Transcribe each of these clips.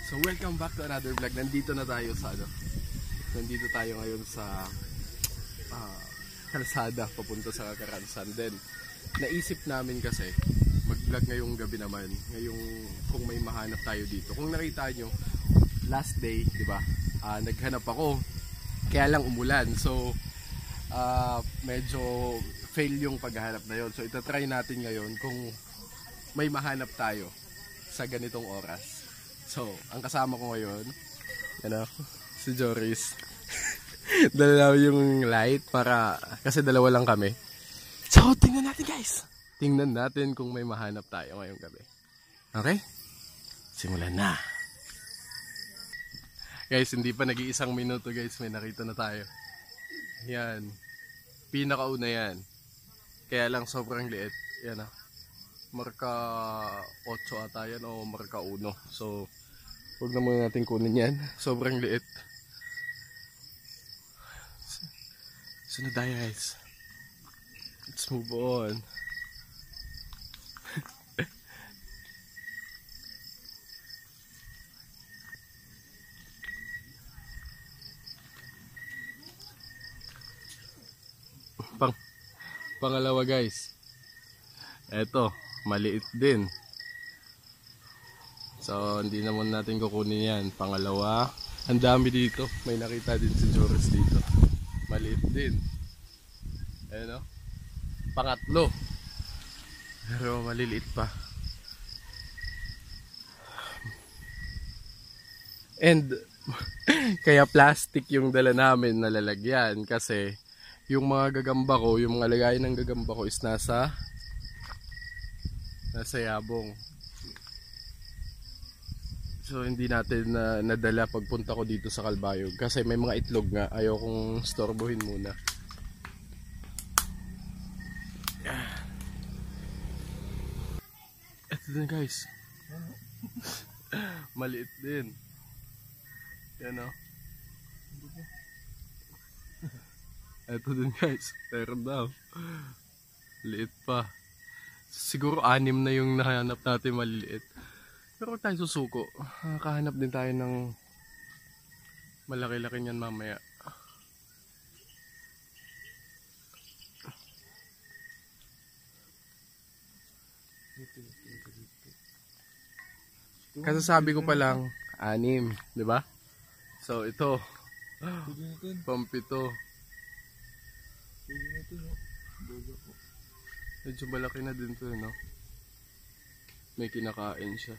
So welcome back to another vlog. Nandito na tayo sa Nandito tayo ngayon sa kalsada papunta sa Karansan. Then naisip namin kasi mag-vlog ngayong gabi naman. Ngayong kung may mahanap tayo dito. Kung nakita nyo last day, di ba? Naghanap ako. Kaya lang umulan. So medyo fail yung paghahanap na yon. So itatry natin ngayon kung may mahanap tayo sa ganitong oras. So, ang kasama ko ngayon, si Joris. Dala yung light para, kasi dalawa lang kami. So, tingnan natin guys. Tingnan natin kung may mahanap tayo ngayong gabi. Okay? Simulan na. Guys, hindi pa nag-iisang minuto guys, may nakita na tayo. Yan. Pinakauna yan. Kaya lang sobrang liit. Yan marka 8 ata yan o marka 1. So, huwag na muna natin kunin yan. Sobrang liit. Sunod tayo guys. Let's move on. Pangalawa guys. Eto. Maliit din. So, hindi naman natin kukunin yan. Pangalawa. Ang dami dito. May nakita din si Joris dito. Maliit din. Ayan o. Pangatlo. Pero maliliit pa. And, kaya plastic yung dala namin na lalagyan. Kasi, yung mga gagamba ko, yung mga lagayan ng gagamba ko is nasa yabong. So hindi natin nadala pagpunta ko dito sa Calbayog kasi may mga itlog nga, ayaw kong storbohin muna. Ito din guys. Maliit din. Yan o. Ito din guys. Meron daw. Liit pa. Siguro 6 na yung nahanap natin maliliit. Pero kung tayo susuko, kahanap din tayo ng malaki-laki niyan mamaya. Kasasabi ko pa lang 6, di ba? So ito, pampito. Medyo malaki na din to, no? May kinakain siya.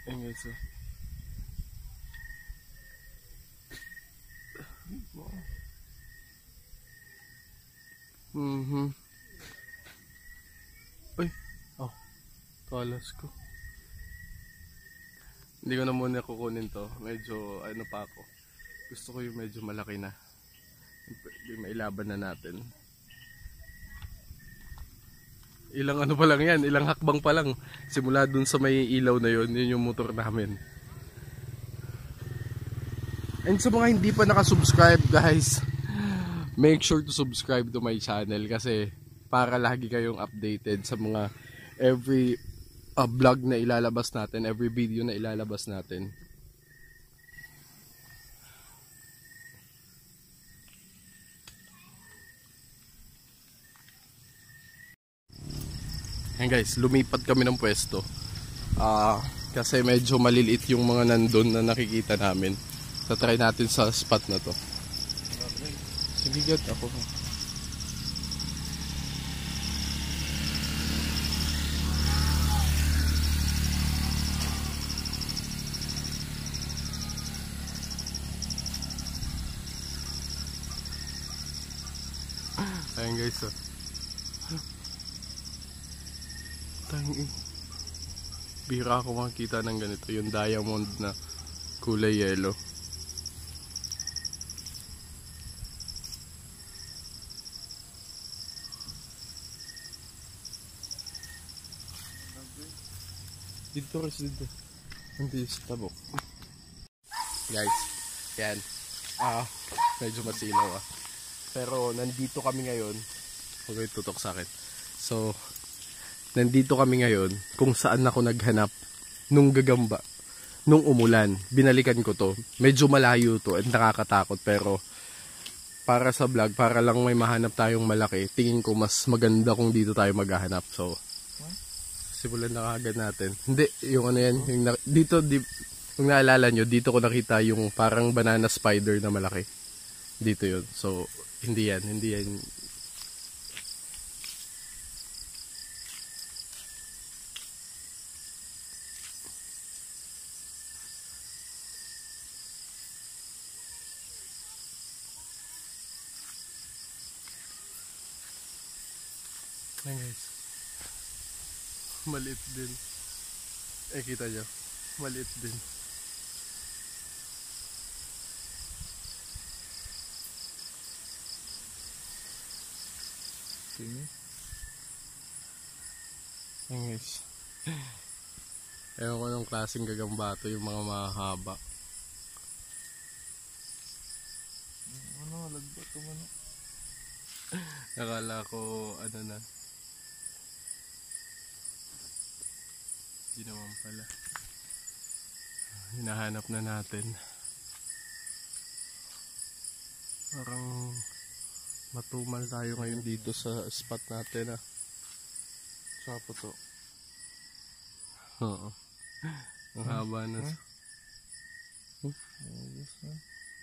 Ayan guys, Uy, kalas ko. Hindi ko na muna kukunin to. Medyo ano pa ako. Gusto ko yung medyo malaki na. Mailaban na natin. Ilang ano pa lang yan, ilang hakbang pa lang. Simula dun sa may ilaw na yun, yun yung motor namin. And sa mga hindi pa nakasubscribe guys, make sure to subscribe to my channel kasi para lagi kayong updated sa mga every vlog na ilalabas natin, every video na ilalabas natin. Ayan guys, lumipat kami ng pwesto. Kasi medyo maliliit yung mga nandun na nakikita namin. Tatry natin sa spot na to. Sige, God, ako. Ayan guys, oh. Tanging. Bira ako makikita ng ganito, yung diamond na kulay yellow. Dito kasi dito. Hindi sa tabok. Guys, yan. Medyo masinaw ah. Pero nandito kami ngayon. Huwag kayo tutok sa akin. So, nandito kami ngayon kung saan ako naghanap nung gagamba. Nung umulan. Binalikan ko to. Medyo malayo to at nakakatakot. Pero para sa vlog, para lang may mahanap tayong malaki, tingin ko mas maganda kung dito tayo maghahanap. So, simulan na kagad natin. Hindi, yung ano yan. Yung dito, kung naalala nyo, dito ko nakita yung parang banana spider na malaki. Dito yun. So, hindi yan. Ayan guys. Maliit din. Kita nyo. Maliit din. Ayan guys. Ewan ko ng klaseng gagambato yung mga mahahaba. Lagbat ko man. Nakala ko ano na. Hindi naman pala. Hinahanap na natin. Parang matumal tayo ngayon dito sa spot natin ah. Saka po to. Oo. Ang haba na.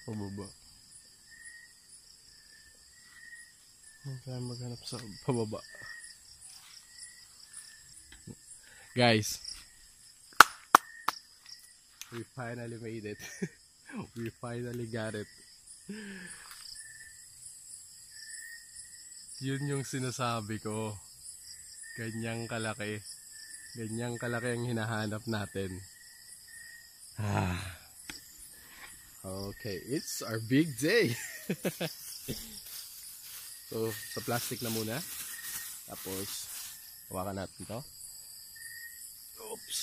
Pababa. Kaya maghanap sa pababa. Guys, we finally made it. We finally got it. Yun yung sinasabi ko. Ganyang kalaki. Ganyang kalaki ang hinahanap natin. Okay, it's our big day. So, sa plastic na muna. Tapos, hawakan natin to. Oops.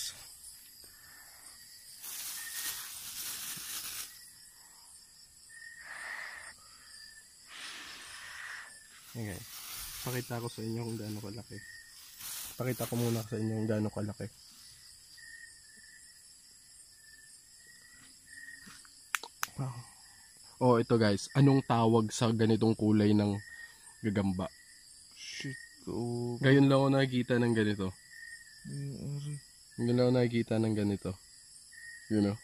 Okay. Pakita ko sa inyo kung gaano kalaki. Pakita ko muna sa inyo kung gaano kalaki. Wow. Oh, ito guys. Anong tawag sa ganitong kulay ng gagamba? Shit. Oh. Ngayon lang ako nakikita ng ganito. Ngayon lang ako nakikita ng ganito. You know?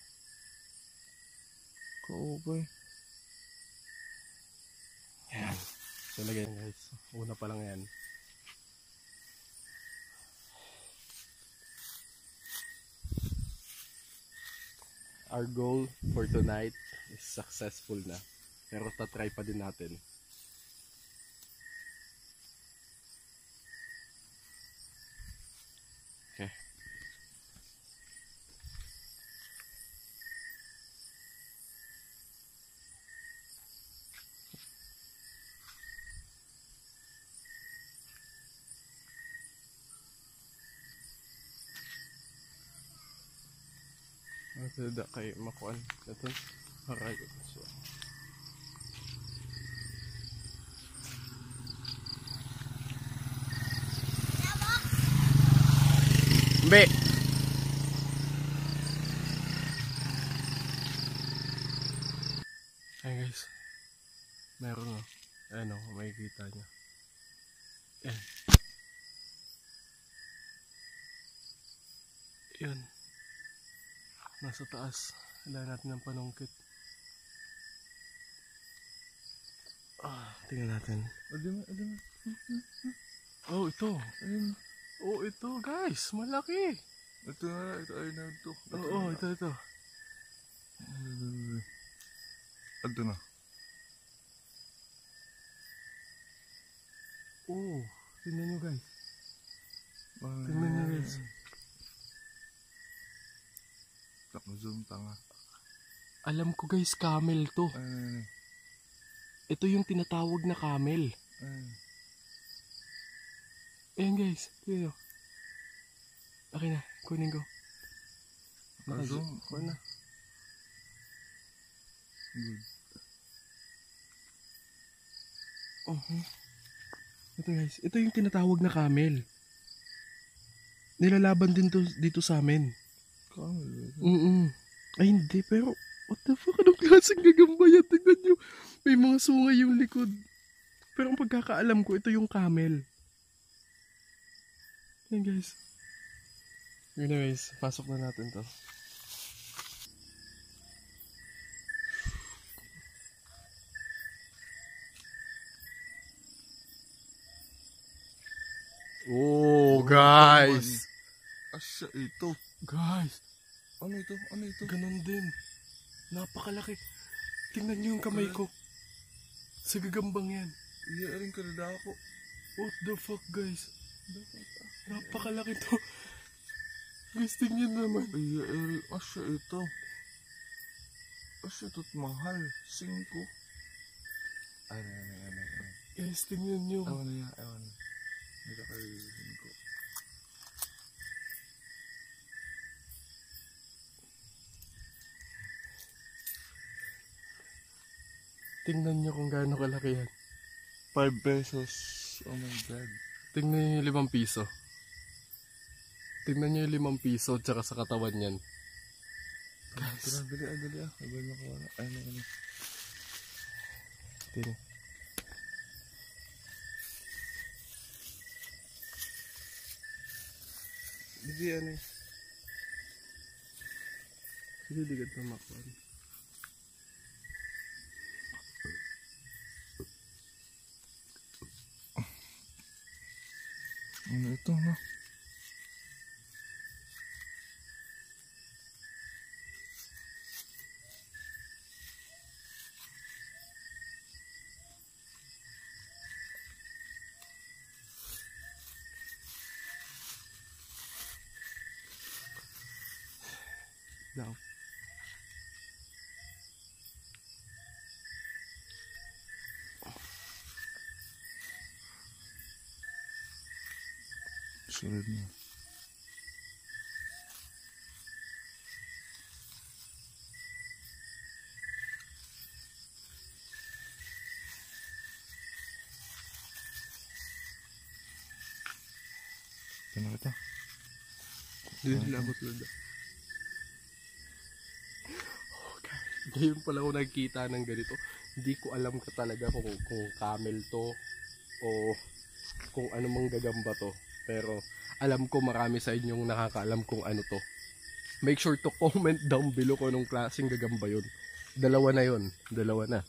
Kaubay. Yan. So lagay guys. Una pa lang yan. Our goal for tonight is successful na. Pero tatry pa din natin. Okay. Masada kay makuan natin. Alright. So. Mbe. Ay guys. Meron o. Ano, makikita nyo. Yan. Yun. Nasa taas. Kailangan natin ng panungkit. Tingnan natin. Oh, ito. Oh, ito guys. Malaki. Ito ay na ito. Oo, ito. Ito na. Oh, tingnan nyo guys. Tingnan nyo guys. Zoom tanga. Alam ko guys, camel to. Ito yung tinatawag na camel. Ayan guys, tingnan nyo. Okay na, kunin ko. Zoom. Kuha na. Good. Ito guys, ito yung tinatawag na camel. Nilalaban din to dito sa amin. Camel? Ay hindi, pero what the fuck, anong klaseng gagamba yan? Tignan nyo, may mga sungay yung likod. Pero ang pagkakaalam ko, ito yung camel. Yan guys. Anyways, pasok na natin to. Oh, guys! Asya ito. Guys! Ano ito? Ganon din. Napakalaki. Tingnan nyo yung kamay ko. Sa gagambang yan. Iyaring ka na ako. What the fuck guys? Napakalaki to. Guys, tingnan naman. Iyaring. Asya ito. Asya ito't mahal. 5. Ay. Guys, tingnan nyo. Ewan. Hindi ka kayo 5. Tingnan nyo kung gaano kalaki yan. 5 pesos. Oh my God. Tingnan nyo yung 5 piso. Tingnan nyo yung 5 piso tsaka sa katawan yan. Guys. Dali. Agad na ko. Ay, ano. Tingnan. Hindi yan eh. Sige, di ka tumakwan. Ano ito, no? Daw. Sunod na. Ito na kita. Hindi nila abot lang. Ngayon pala ako nagkita ng ganito. Hindi ko alam ka talaga kung camel to o kung ano mang gagamba to. Pero alam ko marami sa inyong nakakaalam kung ano to. Make sure to comment down below kung anong klaseng gagamba yun. Dalawa na yun. Dalawa na.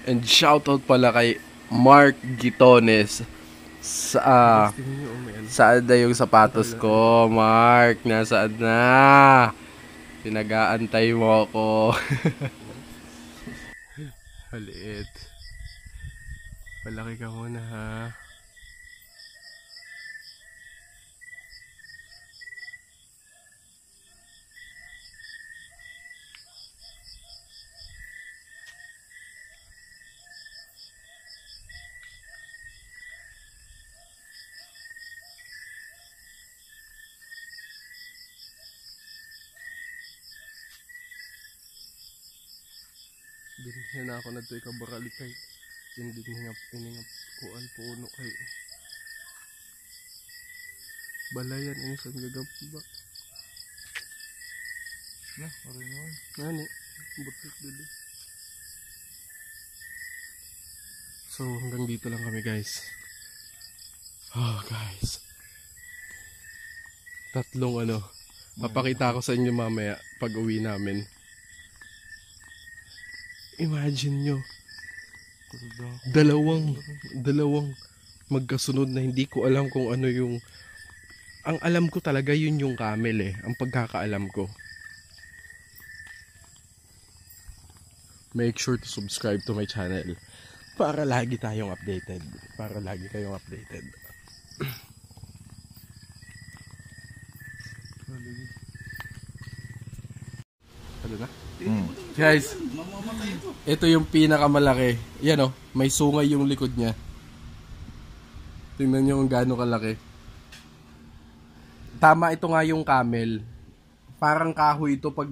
And shoutout pala kay Mark Gitones. Saan na yung sapatos ko? Mark, nasaan na? Pinag-aantay mo ako. Haliit. Palaki ka muna ha. Dili na ako na ito ikabarali kay hindi ningap kuan puno kay balayan ini sa gagamba. Na, oray naman. Nani, butik dili. So hanggang dito lang kami guys. Oh guys. Tatlong Papakita ko sa inyo mamaya pag uwi namin. Imagine nyo, dalawang magkasunod na hindi ko alam kung ano yung... Ang alam ko talaga yun yung camel eh, ang pagkakaalam ko. Make sure to subscribe to my channel para lagi tayong updated. Para lagi kayong updated. Ano na? Guys, ito yung pinakamalaki. Yan oh, may sungay yung likod niya. Tingnan nyo kung gaano kalaki. Tama, ito nga yung camel. Parang kahoy ito pag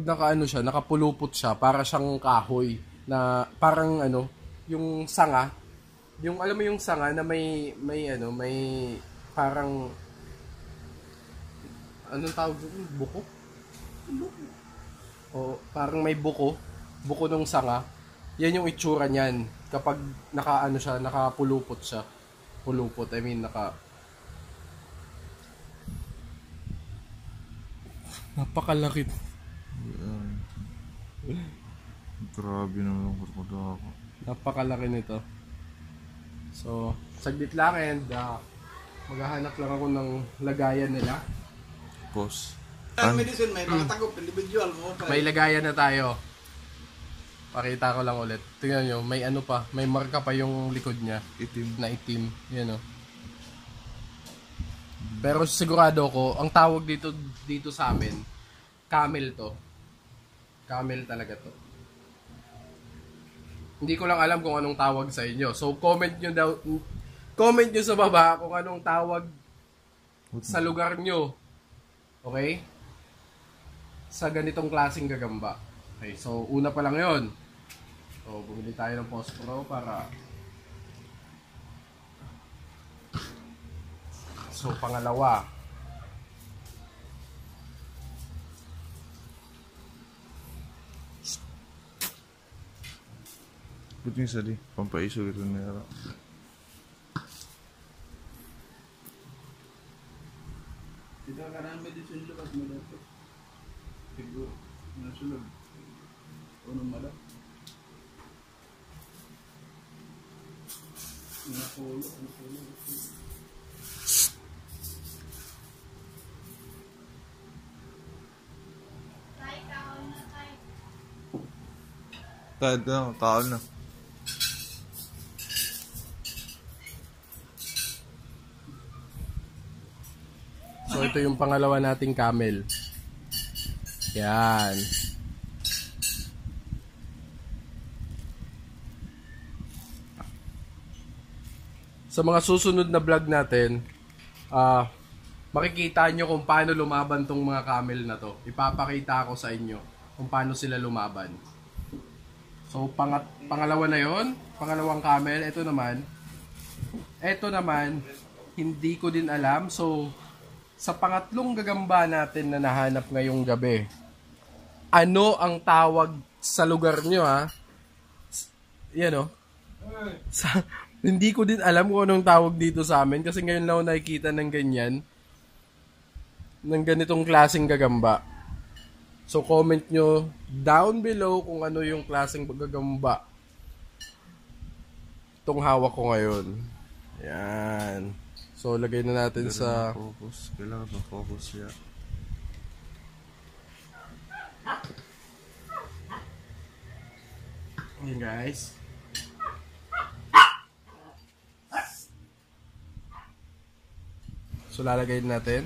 nakaano siya, nakapulupot siya, para siyang kahoy na parang ano, yung sanga, yung alam mo yung sanga na may parang anong tawag doon? Buko? O parang may buko ng sanga. Yan yung itsura niyan kapag nakaano siya, nakapulupot siya. Pulupot, I mean napakalaki. Grabe naman ang krokodilo. Napakalaki nito. So, saglit lang and maghahanap lang ako ng lagayan nila. Boss. Medicine, may mga tagop, individual mo. May lagayan na tayo. Pakita ko lang ulit. Tingnan nyo, may ano pa, may marka pa yung likod niya. Itim. Na itim. Yan o. Pero sigurado ko, ang tawag dito sa amin, camel to. Camel talaga to. Hindi ko lang alam kung anong tawag sa inyo. So comment nyo sa baba kung anong tawag sa lugar nyo. Okay? Sa ganitong klaseng gagamba. Okay, so una pa lang yon. So bumili tayo ng posporo para... So pangalawa. Buti yung sali. Pampaiso gitu nila. Kita karang medicine lupas mo dito. Siguro, nasulog. Unong malak. Nakulo. Taon na. So ito yung pangalawa nating camel. Yan. Sa mga susunod na vlog natin, makikita nyo kung paano lumaban tong mga camel na to. Ipapakita ko sa inyo kung paano sila lumaban. So pangalawa na yon, pangalawang camel. Ito naman, hindi ko din alam. So sa pangatlong gagamba natin na nahanap ngayong gabi, ano ang tawag sa lugar nyo ha? Yan o. Hindi ko din alam kung anong tawag dito sa amin kasi ngayon lang ako nakikita ng ganyan. Ng ganitong klaseng gagamba. So comment nyo down below kung ano yung klaseng gagamba itong hawak ko ngayon. Yan. So lagay na natin sa... Focus. Kailangan na focus siya. Ayan guys. So lalagay natin.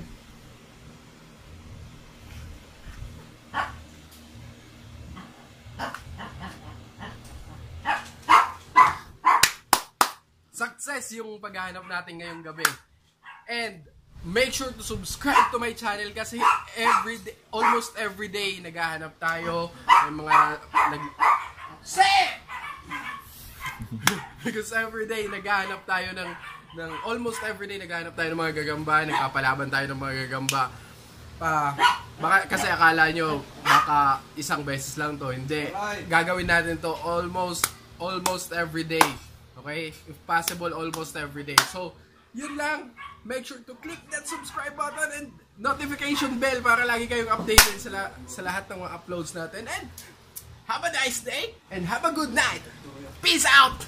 Success yung paghahanap natin ngayong gabi. And make sure to subscribe to my channel kasi almost every day naghahanap tayo. May mga because every day naghahanap tayo almost every day naghahanap tayo ng mga gagamba, nagpapalaban tayo ng mga gagamba. Baka kasi akala nyo baka isang beses lang to. Hindi. Gagawin natin to almost every day. Okay? If possible, almost every day. So, yun lang. make sure to click that subscribe button and notification bell para lagi kayong updated sa lahat ng mga uploads natin. And have a nice day and have a good night. Peace out!